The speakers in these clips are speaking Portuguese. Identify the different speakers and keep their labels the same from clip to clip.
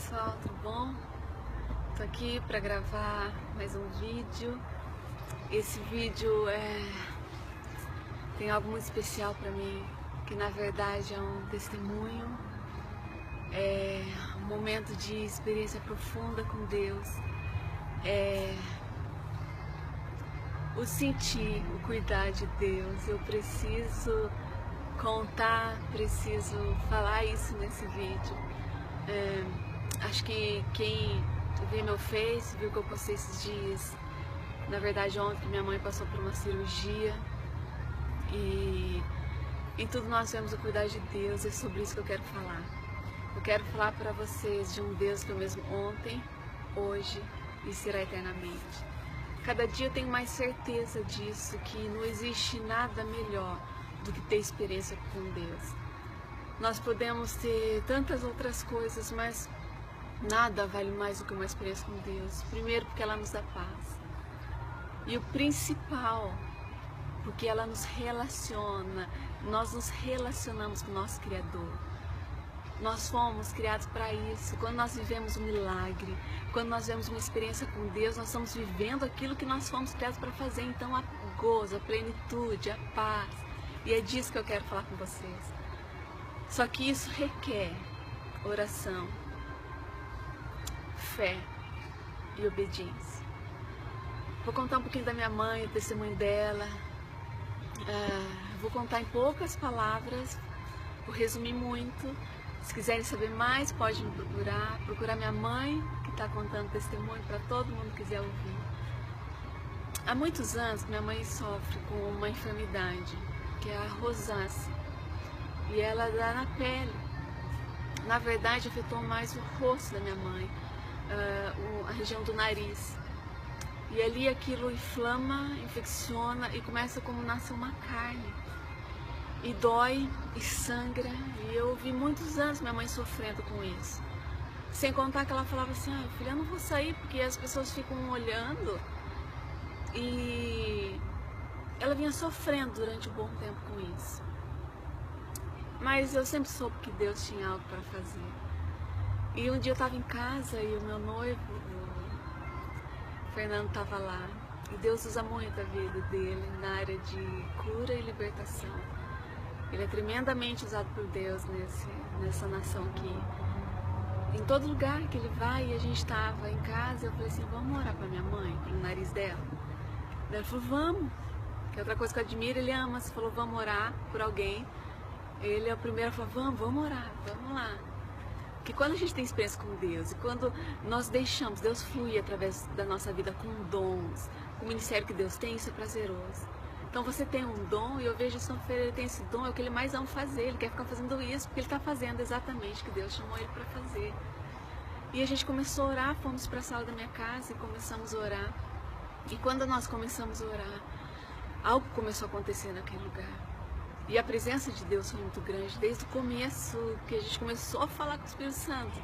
Speaker 1: pessoal, tudo bom? Tô aqui para gravar mais um vídeo. Esse vídeo tem algo muito especial para mim, que na verdade é um testemunho, é um momento de experiência profunda com Deus, o sentir, o cuidar de Deus. Eu preciso contar, preciso falar isso nesse vídeo. Acho que quem viu meu Face, viu que eu postei esses dias, na verdade ontem minha mãe passou por uma cirurgia, e em tudo nós vemos o cuidar de Deus. É sobre isso que eu quero falar. Eu quero falar para vocês de um Deus que é o mesmo ontem, hoje e será eternamente. Cada dia eu tenho mais certeza disso, que não existe nada melhor do que ter experiência com Deus. Nós podemos ter tantas outras coisas, mas nada vale mais do que uma experiência com Deus. Primeiro, porque ela nos dá paz. E o principal, porque ela nos relaciona. Nós nos relacionamos com o nosso Criador. Nós fomos criados para isso. Quando nós vivemos um milagre, quando nós vivemos uma experiência com Deus, nós estamos vivendo aquilo que nós fomos criados para fazer. Então, a gozo, a plenitude, a paz. E é disso que eu quero falar com vocês. Só que isso requer oração, fé e obediência. Vou contar um pouquinho da minha mãe, o testemunho dela. Vou contar em poucas palavras, vou resumir muito. Se quiserem saber mais, pode me procurar minha mãe, que está contando testemunho para todo mundo que quiser ouvir. Há muitos anos minha mãe sofre com uma enfermidade, que é a rosácea, e ela dá na pele. Na verdade, afetou mais o rosto da minha mãe, a região do nariz. E ali aquilo inflama, infecciona e começa como nasce uma carne. E dói e sangra. E eu vi muitos anos minha mãe sofrendo com isso. Sem contar que ela falava assim: filha, eu não vou sair porque as pessoas ficam olhando. E ela vinha sofrendo durante um bom tempo com isso. Mas eu sempre soube que Deus tinha algo para fazer. E um dia eu estava em casa e o meu noivo, o Fernando, estava lá. E Deus usa muito a vida dele na área de cura e libertação. Ele é tremendamente usado por Deus nessa nação aqui. Em todo lugar que ele vai, e a gente estava em casa, eu falei assim: vamos orar para minha mãe, para o nariz dela? Ela falou: vamos. Que é outra coisa que eu admiro, ele ama. Você falou: vamos orar por alguém. Ele é o primeiro a falar: vamos orar, vamos lá. Porque quando a gente tem experiência com Deus, e quando nós deixamos Deus fluir através da nossa vida com dons, com o ministério que Deus tem, isso é prazeroso. Então você tem um dom, e eu vejo o São Ferreira, ele tem esse dom, é o que ele mais ama fazer. Ele quer ficar fazendo isso porque ele está fazendo exatamente o que Deus chamou ele para fazer. E a gente começou a orar, fomos para a sala da minha casa e começamos a orar. E quando nós começamos a orar, algo começou a acontecer naquele lugar. E a presença de Deus foi muito grande desde o começo, que a gente começou a falar com o Espírito Santo.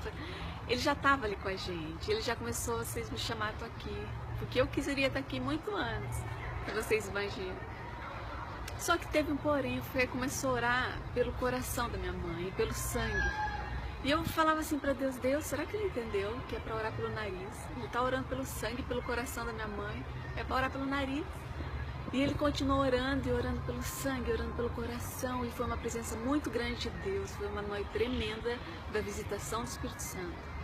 Speaker 1: Ele já estava ali com a gente, ele já começou: vocês me chamaram, estou aqui. Porque eu queria estar aqui muito antes, que vocês imaginam. Só que teve um porém, começou a orar pelo coração da minha mãe, pelo sangue. E eu falava assim para Deus: Deus, será que ele entendeu que é para orar pelo nariz? Ele está orando pelo sangue, pelo coração da minha mãe, é para orar pelo nariz. E ele continuou orando e orando pelo sangue, orando pelo coração. E foi uma presença muito grande de Deus, foi uma noite tremenda da visitação do Espírito Santo.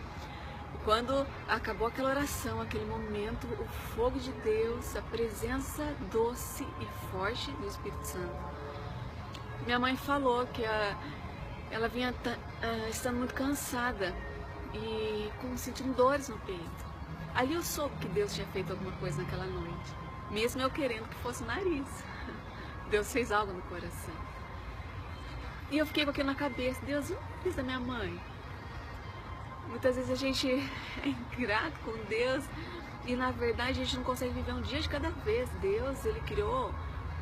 Speaker 1: Quando acabou aquela oração, aquele momento, o fogo de Deus, a presença doce e forte do Espírito Santo. Minha mãe falou que ela vinha estando muito cansada e sentindo dores no peito. Ali eu soube que Deus tinha feito alguma coisa naquela noite, mesmo eu querendo que fosse o nariz. Deus fez algo no coração. E eu fiquei com aquilo na cabeça: Deus, eu não fiz da minha mãe. Muitas vezes a gente é ingrato com Deus e na verdade a gente não consegue viver um dia de cada vez. Deus, ele criou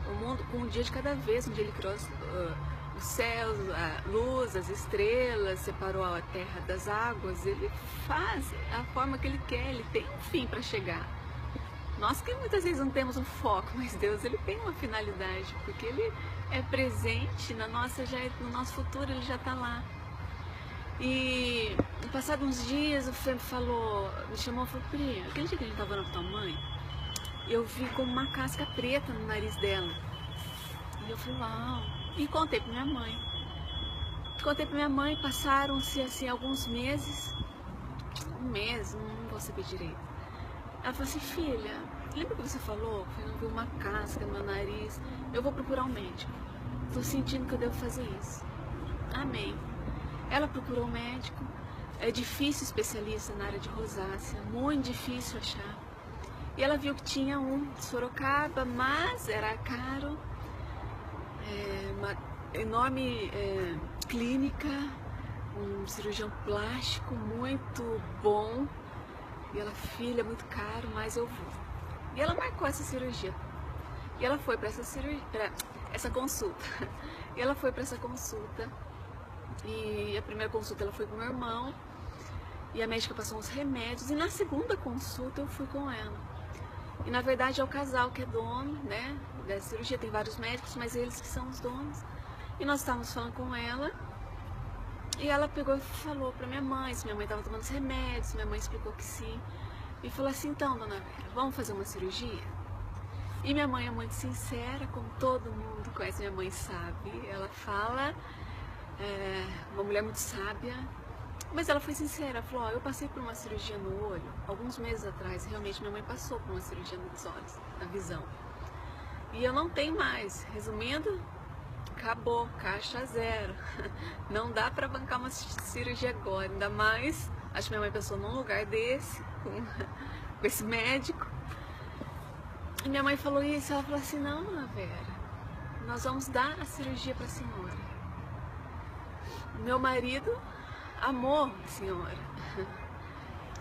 Speaker 1: o mundo com um dia de cada vez. Um dia ele criou os céus, a luz, as estrelas, separou a terra das águas. Ele faz a forma que ele quer, ele tem um fim para chegar. Nós que muitas vezes não temos um foco, mas Deus, ele tem uma finalidade, porque ele é presente no nosso futuro, ele já está lá. E passados uns dias o Fê me chamou e falou, Pri, aquele dia que a gente tava na tua mãe, eu vi como uma casca preta no nariz dela. E eu falei, uau. E contei pra minha mãe. Passaram-se assim alguns meses, um mês, não vou saber direito. Ela falou assim, filha, lembra que você falou que eu não vi uma casca no meu nariz? Eu vou procurar um médico. Tô sentindo que eu devo fazer isso. Amém. Ela procurou um médico. É difícil especialista na área de rosácea, muito difícil achar. E ela viu que tinha um de Sorocaba, mas era caro, uma enorme clínica, um cirurgião plástico muito bom. E ela, filha, muito caro, mas eu vou. E ela marcou essa cirurgia. E ela foi para essa consulta. E ela foi para essa consulta. E a primeira consulta ela foi com o meu irmão. E a médica passou uns remédios. E na segunda consulta eu fui com ela. E na verdade é o casal que é dono, né, da cirurgia. Tem vários médicos, mas eles que são os donos. E nós estávamos falando com ela. E ela pegou e falou pra minha mãe se minha mãe estava tomando os remédios. Minha mãe explicou que sim. E falou assim, então, dona Vera, vamos fazer uma cirurgia? E minha mãe é muito sincera, como todo mundo conhece minha mãe sabe. Ela fala, uma mulher muito sábia. Mas ela foi sincera, ela falou, eu passei por uma cirurgia no olho, alguns meses atrás, realmente minha mãe passou por uma cirurgia nos olhos, na visão. E eu não tenho mais, resumindo, acabou, caixa zero. Não dá pra bancar uma cirurgia agora, ainda mais, acho que minha mãe pensou num lugar desse, com esse médico. E minha mãe falou isso, ela falou assim, não, dona Vera, nós vamos dar a cirurgia pra senhora. Meu marido amou a senhora.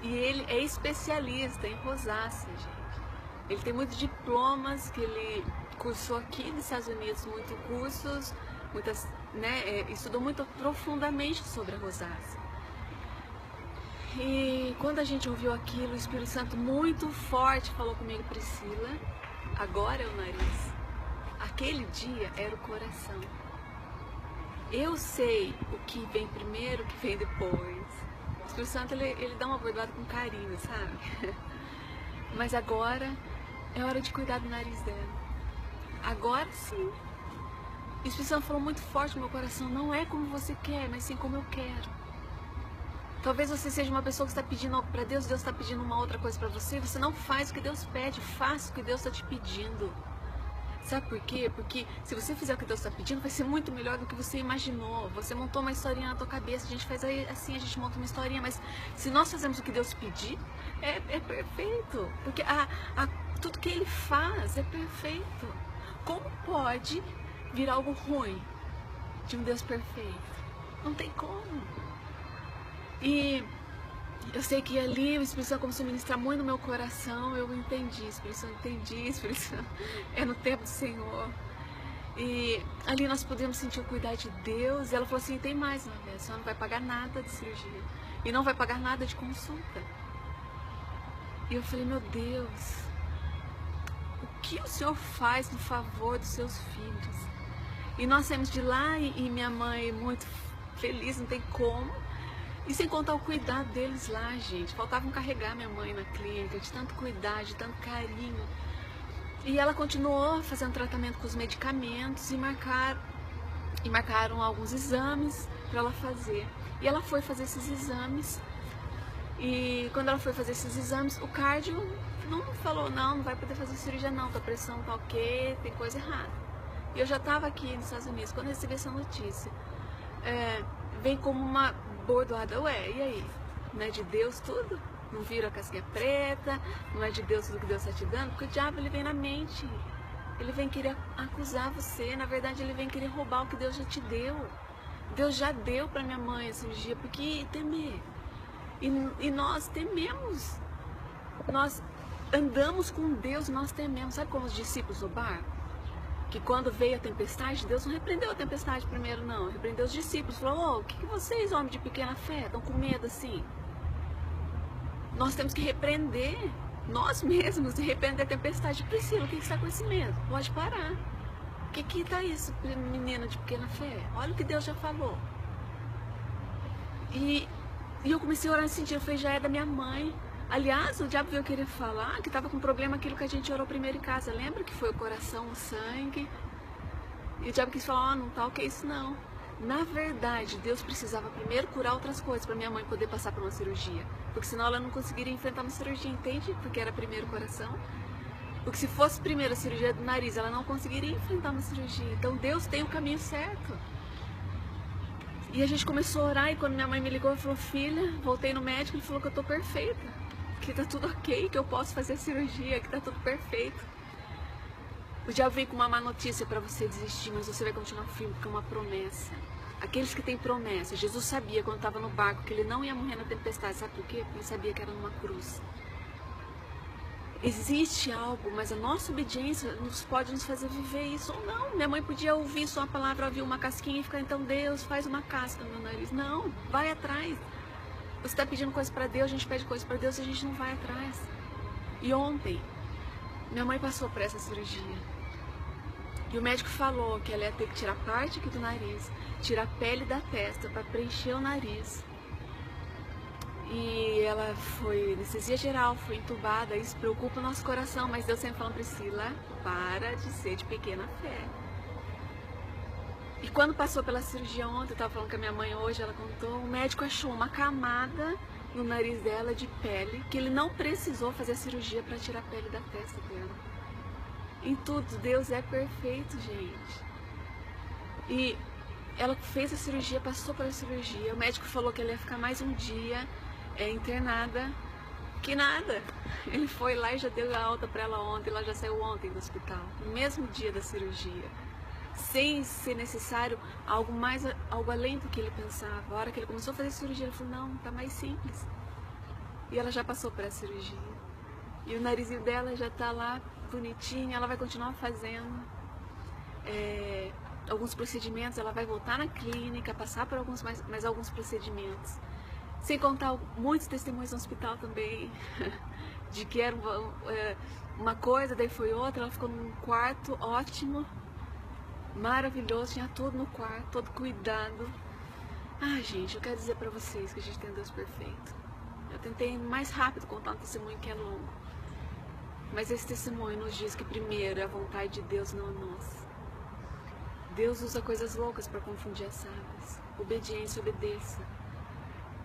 Speaker 1: E ele é especialista em rosácea, gente. Ele tem muitos diplomas que ele cursou aqui nos Estados Unidos, muitos cursos, estudou muito profundamente sobre a rosácea. E quando a gente ouviu aquilo, o Espírito Santo muito forte falou comigo, Priscila, agora é o nariz. Aquele dia era o coração. Eu sei o que vem primeiro, o que vem depois. O Espírito Santo, ele dá uma bordoada com carinho, sabe? Mas agora é hora de cuidar do nariz dela. Agora sim. O Espírito Santo falou muito forte no meu coração, não é como você quer, mas sim como eu quero. Talvez você seja uma pessoa que está pedindo algo para Deus, Deus está pedindo uma outra coisa para você, você não faz o que Deus pede, faça o que Deus está te pedindo. Sabe por quê? Porque se você fizer o que Deus está pedindo, vai ser muito melhor do que você imaginou. Você montou uma historinha na tua cabeça, a gente faz assim, a gente monta uma historinha, mas se nós fazemos o que Deus pedir, é perfeito. Porque tudo que Ele faz é perfeito. Como pode vir algo ruim de um Deus perfeito? Não tem como. E eu sei que ali o Espírito Santo começou a ministrar muito no meu coração, eu entendi, Espírito Santo, Espírito Santo, é no tempo do Senhor. E ali nós podemos sentir o cuidar de Deus, e ela falou assim, tem mais, né? A senhora não vai pagar nada de cirurgia, e não vai pagar nada de consulta. E eu falei, meu Deus, o que o Senhor faz no favor dos seus filhos? E nós saímos de lá, e minha mãe muito feliz, não tem como. E sem contar o cuidado deles lá, gente. Faltavam carregar minha mãe na clínica, de tanto cuidado, de tanto carinho. E ela continuou fazendo tratamento com os medicamentos e marcaram alguns exames para ela fazer. E ela foi fazer esses exames. E quando ela foi fazer esses exames, o cardio não falou, não vai poder fazer cirurgia não, tua pressão tá ok, tem coisa errada. E eu já estava aqui nos Estados Unidos, quando eu recebi essa notícia. Vem como uma bordoada, ué, e aí? Não é de Deus tudo? Não vira a casquinha preta? Não é de Deus tudo que Deus está te dando? Porque o diabo, ele vem na mente. Ele vem querer acusar você. Na verdade, ele vem querer roubar o que Deus já te deu. Deus já deu para minha mãe a cirurgia, porque temer. E nós tememos. Nós andamos com Deus, nós tememos. Sabe como os discípulos no barco? Que quando veio a tempestade, Deus não repreendeu a tempestade primeiro, não. Repreendeu os discípulos. Falou, o que vocês, homens de pequena fé, estão com medo assim? Nós temos que repreender, nós mesmos, e repreender a tempestade. Priscila, o que você está com esse medo? Pode parar. O que está isso, menina de pequena fé? Olha o que Deus já falou. E eu comecei a orar nesse sentido, eu falei, já é da minha mãe. Aliás, o diabo veio querer falar que estava com problema aquilo que a gente orou primeiro em casa. Lembra que foi o coração, o sangue? E o diabo quis falar, não tá ok isso não. Na verdade, Deus precisava primeiro curar outras coisas para minha mãe poder passar por uma cirurgia. Porque senão ela não conseguiria enfrentar uma cirurgia, entende? Porque era primeiro o coração. Porque se fosse primeiro a cirurgia do nariz, ela não conseguiria enfrentar uma cirurgia. Então Deus tem o caminho certo. E a gente começou a orar e quando minha mãe me ligou, ela falou, filha, voltei no médico, ele falou que eu tô perfeita. Que tá tudo ok, que eu posso fazer a cirurgia, que tá tudo perfeito. O diabo veio com uma má notícia para você desistir, mas você vai continuar firme, porque é uma promessa. Aqueles que têm promessa, Jesus sabia quando estava no barco que ele não ia morrer na tempestade, sabe por quê? Porque ele sabia que era numa cruz. Existe algo, mas a nossa obediência pode nos fazer viver isso ou não. Minha mãe podia ouvir só a palavra, ouvir uma casquinha e ficar, então Deus, faz uma casca no meu nariz. Não, vai atrás. Você está pedindo coisa para Deus, a gente pede coisa para Deus e a gente não vai atrás. E ontem, minha mãe passou por essa cirurgia. E o médico falou que ela ia ter que tirar parte aqui do nariz, tirar a pele da testa para preencher o nariz. E ela foi anestesia geral, foi entubada, isso preocupa o nosso coração, mas Deus sempre falando, Priscila, para de ser de pequena fé. E quando passou pela cirurgia ontem, eu estava falando com a minha mãe hoje, ela contou, o médico achou uma camada no nariz dela de pele, que ele não precisou fazer a cirurgia para tirar a pele da testa dela. Em tudo, Deus é perfeito, gente. E ela fez a cirurgia, passou pela cirurgia, o médico falou que ela ia ficar mais um dia internada, que nada. Ele foi lá e já deu a alta para ela ontem, ela já saiu ontem do hospital, no mesmo dia da cirurgia. Sem ser necessário algo além do que ele pensava. A hora que ele começou a fazer a cirurgia, ele falou, não, tá mais simples. E ela já passou por essa cirurgia. E o narizinho dela já tá lá, bonitinho, ela vai continuar fazendo alguns procedimentos, ela vai voltar na clínica, passar por mais alguns procedimentos. Sem contar muitos testemunhos no hospital também, de que era uma coisa, daí foi outra, ela ficou num quarto ótimo, maravilhoso, tinha tudo no quarto, todo cuidado. Ah, gente, eu quero dizer pra vocês que a gente tem um Deus perfeito. Eu tentei mais rápido contar um testemunho que é longo, mas esse testemunho nos diz que primeiro é a vontade de Deus, não a nossa. Deus usa coisas loucas para confundir as sábias. Obediência, obedeça.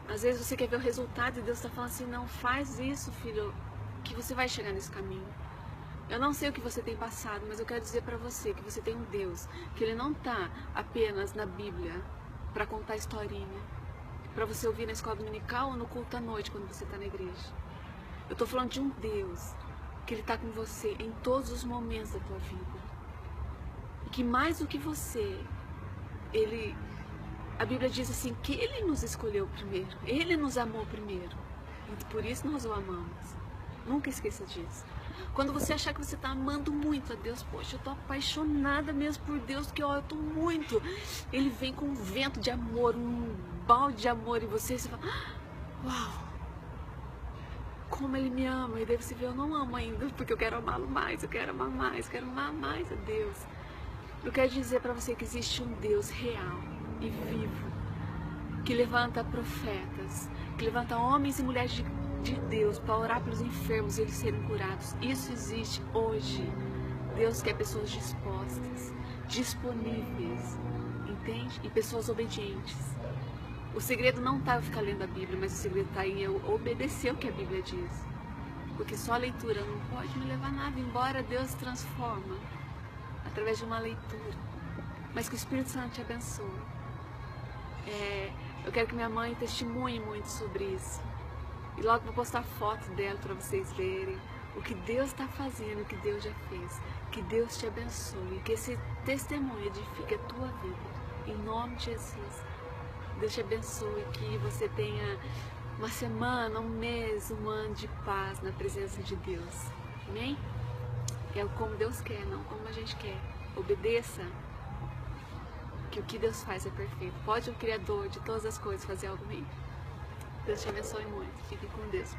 Speaker 1: Às vezes você quer ver o resultado e Deus está falando assim, não, faz isso, filho, que você vai chegar nesse caminho. Eu não sei o que você tem passado, mas eu quero dizer para você que você tem um Deus, que Ele não está apenas na Bíblia para contar historinha, para você ouvir na escola dominical ou no culto à noite quando você está na igreja. Eu estou falando de um Deus que Ele está com você em todos os momentos da tua vida. E que mais do que você, a Bíblia diz assim, que Ele nos escolheu primeiro, Ele nos amou primeiro. E por isso nós o amamos. Nunca esqueça disso. Quando você achar que você está amando muito a Deus, poxa, eu estou apaixonada mesmo por Deus, que ó, eu estou muito. Ele vem com um vento de amor, um balde de amor em você, e você fala, uau, como Ele me ama. E daí você vê, eu não amo ainda, porque eu quero amá-lo mais, eu quero amar mais, quero amar mais a Deus. Eu quero dizer para você que existe um Deus real e vivo, que levanta profetas, que levanta homens e mulheres de Deus para orar pelos enfermos e eles serem curados. Isso existe hoje. Deus quer pessoas dispostas, disponíveis, entende? E pessoas obedientes. O segredo não está em ficar lendo a Bíblia, mas o segredo está em eu obedecer o que a Bíblia diz. Porque só a leitura não pode me levar a nada, embora Deus transforma através de uma leitura. Mas que o Espírito Santo te abençoe. Eu quero que minha mãe testemunhe muito sobre isso. E logo vou postar foto dela para vocês verem o que Deus está fazendo, o que Deus já fez. Que Deus te abençoe, que esse testemunho edifique a tua vida. Em nome de Jesus. Deus te abençoe, que você tenha uma semana, um mês, um ano de paz na presença de Deus. Amém? É como Deus quer, não como a gente quer. Obedeça, que o que Deus faz é perfeito. Pode o Criador de todas as coisas fazer algo ruim? Deus te abençoe muito. Fique com Deus.